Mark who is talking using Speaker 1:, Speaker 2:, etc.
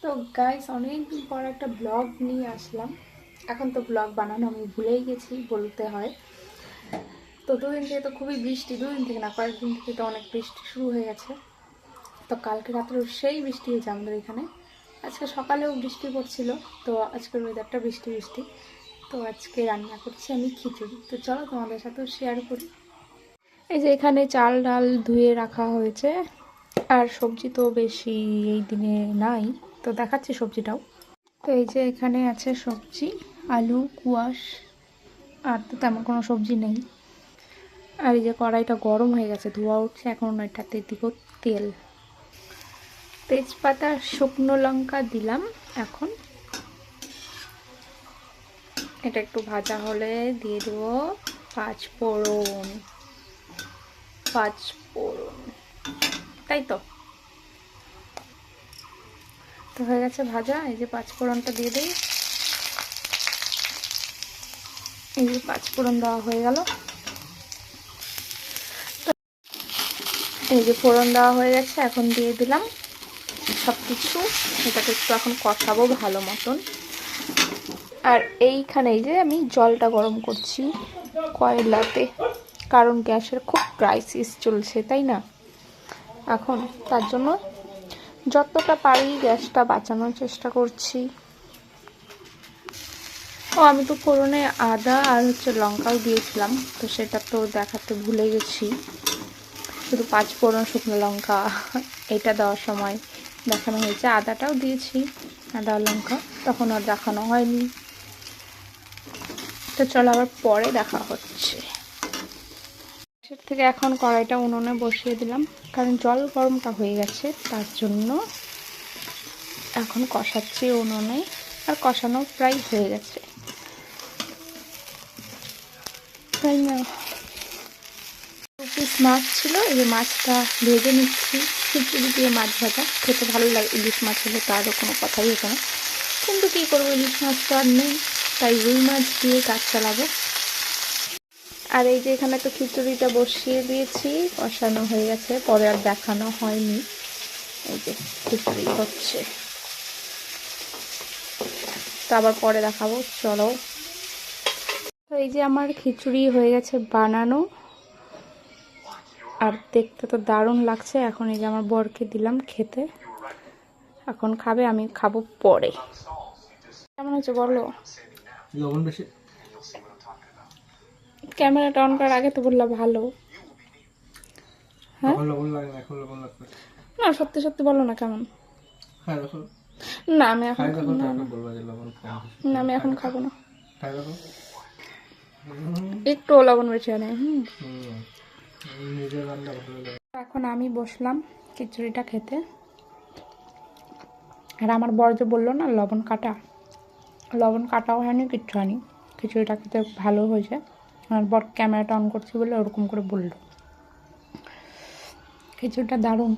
Speaker 1: তো গাইস অনেকদিন পর একটা ব্লগ নিয়ে আসলাম। এখন তো ব্লগ বানানো আমি ভুলেই গেছি বলতে হয়। তো দুদিন থেকে তো খুবই বৃষ্টি, দুদিন থেকে না কয়েকদিন থেকে তো অনেক বৃষ্টি শুরু হয়ে গেছে। তো কালকে রাত্রেও সেই বৃষ্টি হয়েছে আমাদের এখানে, আজকে সকালেও বৃষ্টি পড়ছিল। তো আজকের ওয়েদারটা বৃষ্টি বৃষ্টি। তো আজকে রান্না করছি আমি খিচুড়ি, তো চলো তোমাদের সাথেও শেয়ার করি। এই যে এখানে চাল ডাল ধুয়ে রাখা হয়েছে, আর সবজি তো বেশি এই দিনে নাই, তো দেখাচ্ছি সবজিটাও। তো এই যে এখানে আছে সবজি, আলু, কুয়াশ, আর তো তেমন কোনো সবজি নেই। আর এই যে কড়াইটা গরম হয়ে গেছে, ধোয়া উঠছে, এখন এটাতে দিব তেল, তেজপাতা, শুকনো লঙ্কা দিলাম। এখন এটা একটু ভাজা হলে দিয়ে দেব পাঁচ ফোড়ন। পাঁচ ফোড়ন, তাই তো তো হয়ে গেছে ভাজা। এই যে পাঁচ ফোড়নটা দিয়ে দিই। এই যে পাঁচ ফোড়ন দেওয়া হয়ে গেল। এই যে ফোড়ন দেওয়া হয়ে গেছে, এখন দিয়ে দিলাম সব কিছু। এটাকে একটু এখন কষাবো ভালো মতন। আর এইখানে এই যে আমি জলটা গরম করছি কয়লাতে, কারণ গ্যাসের খুব ক্রাইসিস চলছে, তাই না? এখন তার জন্য যতটা পারি গ্যাসটা বাঁচানোর চেষ্টা করছি। ও আমি তো ফোড়নে আদা আর লঙ্কাও দিয়েছিলাম, তো সেটা তো দেখাতে ভুলে গেছি। শুধু পাঁচ ফোড়ন, শুকনো লঙ্কা এটা দেওয়ার সময় দেখানো হয়েছে, আদাটাও দিয়েছি, আদা লঙ্কা তখন আর দেখানো হয়নি। তো চলো আবার পরে দেখা হচ্ছে। সেটা থেকে এখন কড়াইটা উনুনে বসিয়ে দিলাম, কারণ জল গরমটা হয়ে গেছে, তার জন্য এখন কষাচ্ছি উনুনে। আর কষানো প্রায় হয়ে গেছে, তাই না? পিস মাছ ছিল, এই মাছটা ভেজে নিচ্ছি। খিচুড়ি দিয়ে মাছ ভাজা খেতে ভালো লাগে, ইলিশ মাছ হলে তো আরও কোনো কথাই হতো না, কিন্তু কী করবো, ইলিশ মাছ তো আর নেই, তাই রুই মাছ দিয়ে কাজ চালাবো। আর এই যে এখানে তো খিচুড়িটা বসিয়ে দিয়েছি, কষানো হয়ে গেছে, পরে আর দেখানো হয়নি। এই যে খিচুড়ি হচ্ছে, তো আবার পরে দেখাবো, চলো। তো এই যে আমার খিচুড়ি হয়ে গেছে বানানো, আর দেখতে তো দারুণ লাগছে। এখন এই যে আমার বরকে দিলাম খেতে, এখন খাবে, আমি খাবো পরে। কেমন হচ্ছে বলো?
Speaker 2: লবণ বেশি।
Speaker 1: ক্যামেরাটা অন করার আগে তো বললাম ভালো। হ্যাঁ,
Speaker 2: লবণ লাগে না, এখন লবণ লাগবে
Speaker 1: না সত্যি সত্যি বলো না কেমন।
Speaker 2: খাই দেখো,
Speaker 1: না আমি এখন
Speaker 2: খাই দেখো,
Speaker 1: না
Speaker 2: তারপর
Speaker 1: না
Speaker 2: বলবা যে লবণ কম বেশি।
Speaker 1: না, আমি এখন খাবো না,
Speaker 2: খাই দেখো।
Speaker 1: একটু লবণ বেশি আনে।
Speaker 2: নিজের রান্না ভালো লাগে।
Speaker 1: এখন আমি বসলাম খিচুড়িটা খেতে, আর আমার বর যে বললো না লবণ কাটাও হয়নি, কিচ্ছু হয়নি, খিচুড়িটা খেতে ভালো হয়েছে। আমার বর ক্যামেরাটা অন করছি বলে ওরকম করে বললো। খিচুড়িটা দারুণ।